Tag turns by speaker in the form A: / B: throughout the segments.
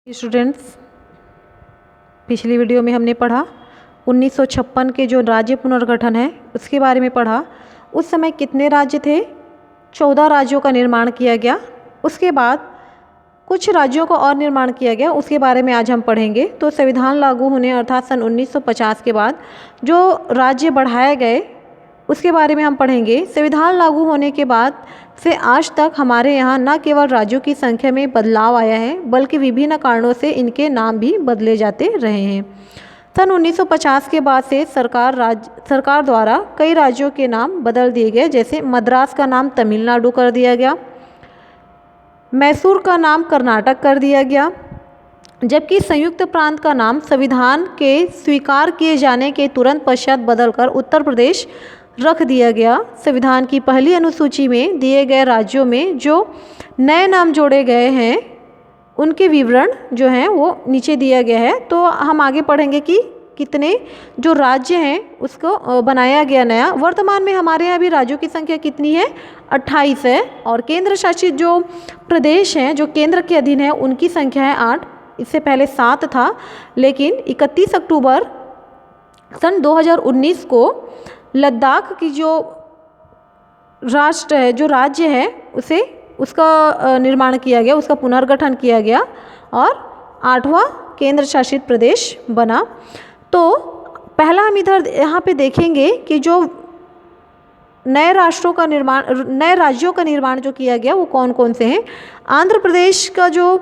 A: Students, पिछली video में हमने पढ़ा 1956 के जो राज्य पुनर्गठन है उसके बारे में पढ़ा। उस समय कितने राज्य थे? 14 राज्यों का निर्माण किया गया। उसके बाद कुछ राज्यों का और निर्माण किया गया, उसके बारे में आज हम पढ़ेंगे। तो संविधान लागू होने अर्थात सन 1950 के बाद जो राज्य बढ़ाए गए उसके बारे में हम पढ़ेंगे। संविधान लागू होने के बाद से आज तक हमारे यहाँ न केवल राज्यों की संख्या में बदलाव आया है बल्कि विभिन्न कारणों से इनके नाम भी बदले जाते रहे हैं। सन 1950 के बाद से सरकार द्वारा कई राज्यों के नाम बदल दिए गए, जैसे मद्रास का नाम तमिलनाडु कर दिया गया, मैसूर का नाम कर्नाटक कर दिया गया, जबकि संयुक्त प्रांत का नाम संविधान के स्वीकार किए जाने के तुरंत पश्चात बदलकर उत्तर प्रदेश रख दिया गया। संविधान की पहली अनुसूची में दिए गए राज्यों में जो नए नाम जोड़े गए हैं उनके विवरण जो हैं वो नीचे दिया गया है। तो हम आगे पढ़ेंगे कि कितने जो राज्य हैं उसको बनाया गया नया। वर्तमान में हमारे यहाँ भी राज्यों की संख्या कितनी है? 28 है। और केंद्र शासित जो प्रदेश हैं जो केंद्र के अधीन है उनकी संख्या है 8। इससे पहले 7 था, लेकिन 31 अक्टूबर सन 2019 को लद्दाख की जो राष्ट्र है जो राज्य है उसका निर्माण किया गया, उसका पुनर्गठन किया गया और 8वां केंद्र शासित प्रदेश बना। तो पहला हम इधर यहाँ पे देखेंगे कि जो नए राज्यों का निर्माण जो किया गया वो कौन कौन से हैं। आंध्र प्रदेश का जो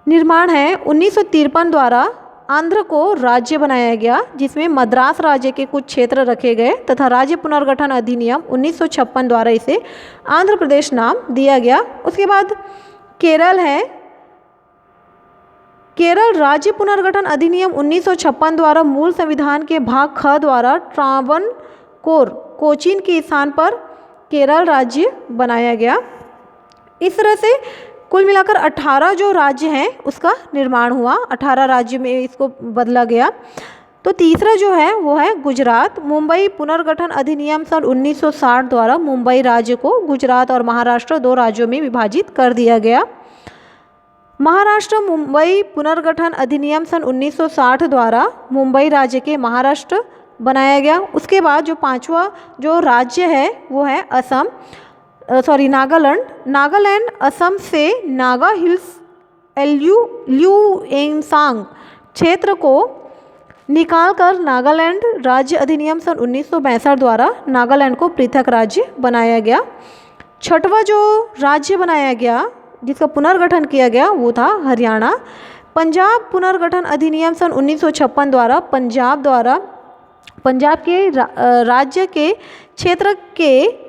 A: निर्माण है 1953 द्वारा आंध्र को राज्य बनाया गया, जिसमें मद्रास राज्य के कुछ क्षेत्र रखे गए तथा राज्य पुनर्गठन अधिनियम 1956 द्वारा इसे आंध्र प्रदेश नाम दिया गया। उसके बाद केरल है। केरल राज्य पुनर्गठन अधिनियम 1956 द्वारा मूल संविधान के भाग ख द्वारा ट्रावनकोर कोचीन के स्थान पर केरल राज्य बनाया गया। इस तरह से कुल मिलाकर 18 जो राज्य हैं उसका निर्माण हुआ, 18 राज्य में इसको बदला गया। तो तीसरा जो है वो है गुजरात। मुंबई पुनर्गठन अधिनियम सन 1960 द्वारा मुंबई राज्य को गुजरात और महाराष्ट्र 2 राज्यों में विभाजित कर दिया गया। महाराष्ट्र मुंबई पुनर्गठन अधिनियम सन 1960 द्वारा मुंबई राज्य के महाराष्ट्र बनाया गया। उसके बाद जो 5वां जो राज्य है वो है नागालैंड असम से नागा हिल्स ल्यूएंगसांग क्षेत्र को निकालकर नागालैंड राज्य अधिनियम सन 1962 द्वारा नागालैंड को पृथक राज्य बनाया गया। 6वां जो राज्य बनाया गया जिसका पुनर्गठन किया गया वो था हरियाणा। पंजाब पुनर्गठन अधिनियम सन 1956 द्वारा पंजाब के राज्य के क्षेत्र के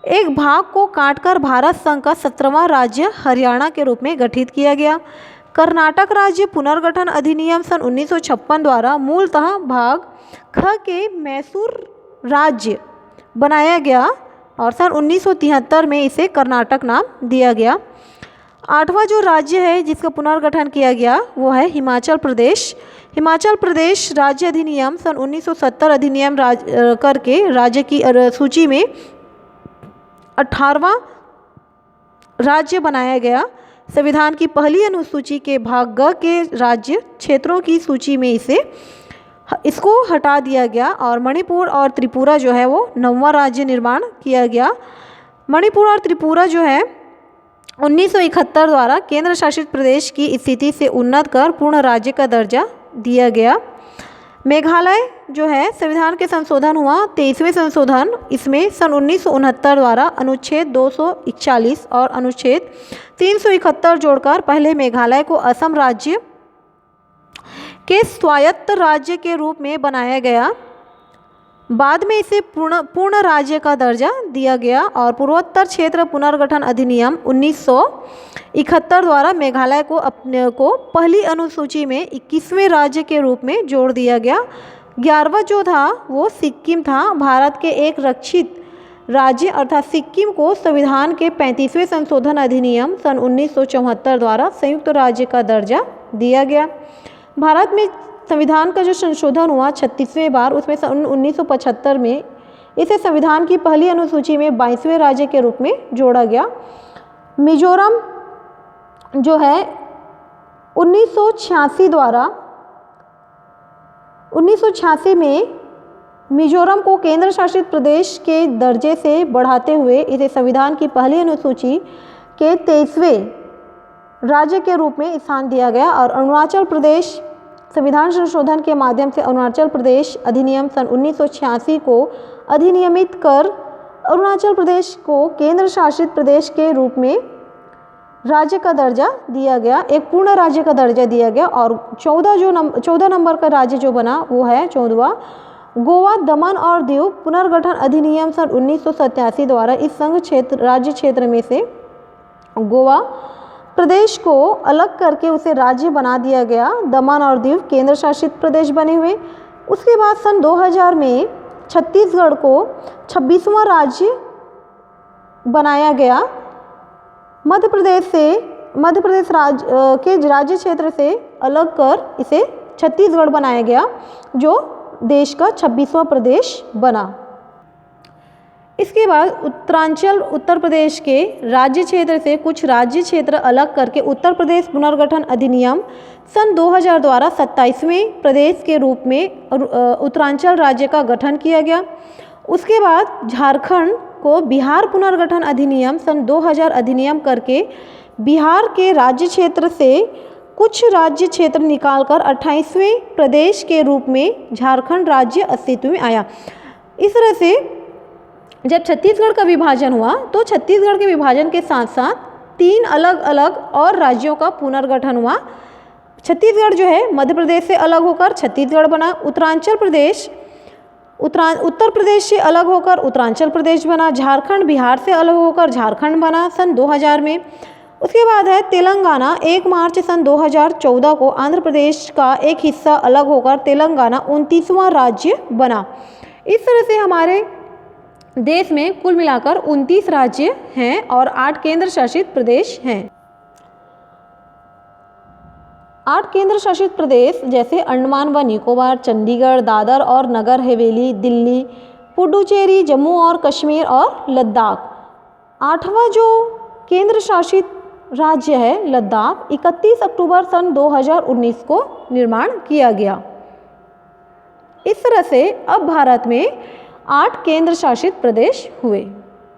A: एक भाग को काटकर भारत संघ का 17वां राज्य हरियाणा के रूप में गठित किया गया। कर्नाटक राज्य पुनर्गठन अधिनियम सन 1956 द्वारा मूलतः भाग ख के मैसूर राज्य बनाया गया और सन 1973 में इसे कर्नाटक नाम दिया गया। 8वां जो राज्य है जिसका पुनर्गठन किया गया वो है हिमाचल प्रदेश। हिमाचल प्रदेश राज्य अधिनियम सन 1970 अधिनियम करके राज्य की सूची में 18वां राज्य बनाया गया। संविधान की पहली अनुसूची के भाग ग के राज्य क्षेत्रों की सूची में इसको हटा दिया गया और मणिपुर और त्रिपुरा जो है वो 9वां राज्य निर्माण किया गया। मणिपुर और त्रिपुरा जो है 1971 द्वारा केंद्र शासित प्रदेश की स्थिति से उन्नत कर पूर्ण राज्य का दर्जा दिया गया। मेघालय जो है संविधान के संशोधन हुआ 23वें संशोधन, इसमें सन 1969 द्वारा अनुच्छेद 241 और अनुच्छेद 371 जोड़कर पहले मेघालय को असम राज्य के स्वायत्त राज्य के रूप में बनाया गया। बाद में इसे पूर्ण राज्य का दर्जा दिया गया और पूर्वोत्तर क्षेत्र पुनर्गठन अधिनियम 1971 द्वारा मेघालय को पहली अनुसूची में 21वें राज्य के रूप में जोड़ दिया गया। 11वां जो था वो सिक्किम था। भारत के एक रक्षित राज्य अर्थात सिक्किम को संविधान के 35वें संशोधन अधिनियम सन 1974 द्वारा संयुक्त राज्य का दर्जा दिया गया। भारत में संविधान का जो संशोधन हुआ 36वें बार, उसमें सन 1975 में इसे संविधान की पहली अनुसूची में 22वें राज्य के रूप में जोड़ा गया। मिजोरम जो है 1986 में मिजोरम को केंद्र शासित प्रदेश के दर्जे से बढ़ाते हुए इसे संविधान की पहली अनुसूची के 23वें राज्य के रूप में स्थान दिया गया और अरुणाचल प्रदेश संविधान संशोधन के माध्यम से अरुणाचल प्रदेश अधिनियम सन 1986 को अधिनियमित कर अरुणाचल प्रदेश को केंद्र शासित प्रदेश के रूप में राज्य का दर्जा दिया गया, एक पूर्ण राज्य का दर्जा दिया गया। और 14 नंबर का राज्य जो बना वो है 14वां गोवा, दमन और दीव पुनर्गठन अधिनियम सन 1987 द्वारा इस संघ क्षेत्र राज्य क्षेत्र में से गोवा प्रदेश को अलग करके उसे राज्य बना दिया गया। दमन और दीव केंद्र शासित प्रदेश बने हुए। उसके बाद सन 2000 में छत्तीसगढ़ को 26वां राज्य बनाया गया। मध्य प्रदेश के राज्य क्षेत्र से अलग कर इसे छत्तीसगढ़ बनाया गया जो देश का 26वां प्रदेश बना। इसके बाद उत्तर प्रदेश के राज्य क्षेत्र से कुछ राज्य क्षेत्र अलग करके उत्तर प्रदेश पुनर्गठन अधिनियम सन 2000 द्वारा 27वें प्रदेश के रूप में उत्तरांचल राज्य का गठन किया गया। उसके बाद झारखंड को बिहार पुनर्गठन अधिनियम सन 2000 अधिनियम करके बिहार के राज्य क्षेत्र से कुछ राज्य क्षेत्र निकालकर 28वें प्रदेश के रूप में झारखंड राज्य अस्तित्व में आया। इस तरह से जब छत्तीसगढ़ का विभाजन हुआ तो छत्तीसगढ़ के विभाजन के साथ साथ 3 अलग अलग और राज्यों का पुनर्गठन हुआ। छत्तीसगढ़ जो है मध्य प्रदेश से अलग होकर छत्तीसगढ़ बना। उत्तर प्रदेश से अलग होकर उत्तरांचल प्रदेश बना। झारखंड बिहार से अलग होकर झारखंड बना सन 2000 में। उसके बाद है तेलंगाना। 1 मार्च सन 2014 को आंध्र प्रदेश का एक हिस्सा अलग होकर तेलंगाना 29वां राज्य बना। इस तरह से हमारे देश में कुल मिलाकर 29 राज्य हैं और 8 केंद्र शासित प्रदेश हैं। 8 केंद्र शासित प्रदेश जैसे अंडमान व निकोबार, चंडीगढ़, दादर और नगर हवेली, दिल्ली, पुडुचेरी, जम्मू और कश्मीर और लद्दाख। 8वां जो केंद्र शासित राज्य है लद्दाख 31 अक्टूबर सन 2019 को निर्माण किया गया। इस तरह से अब भारत में 8 केंद्र शासित प्रदेश हुए।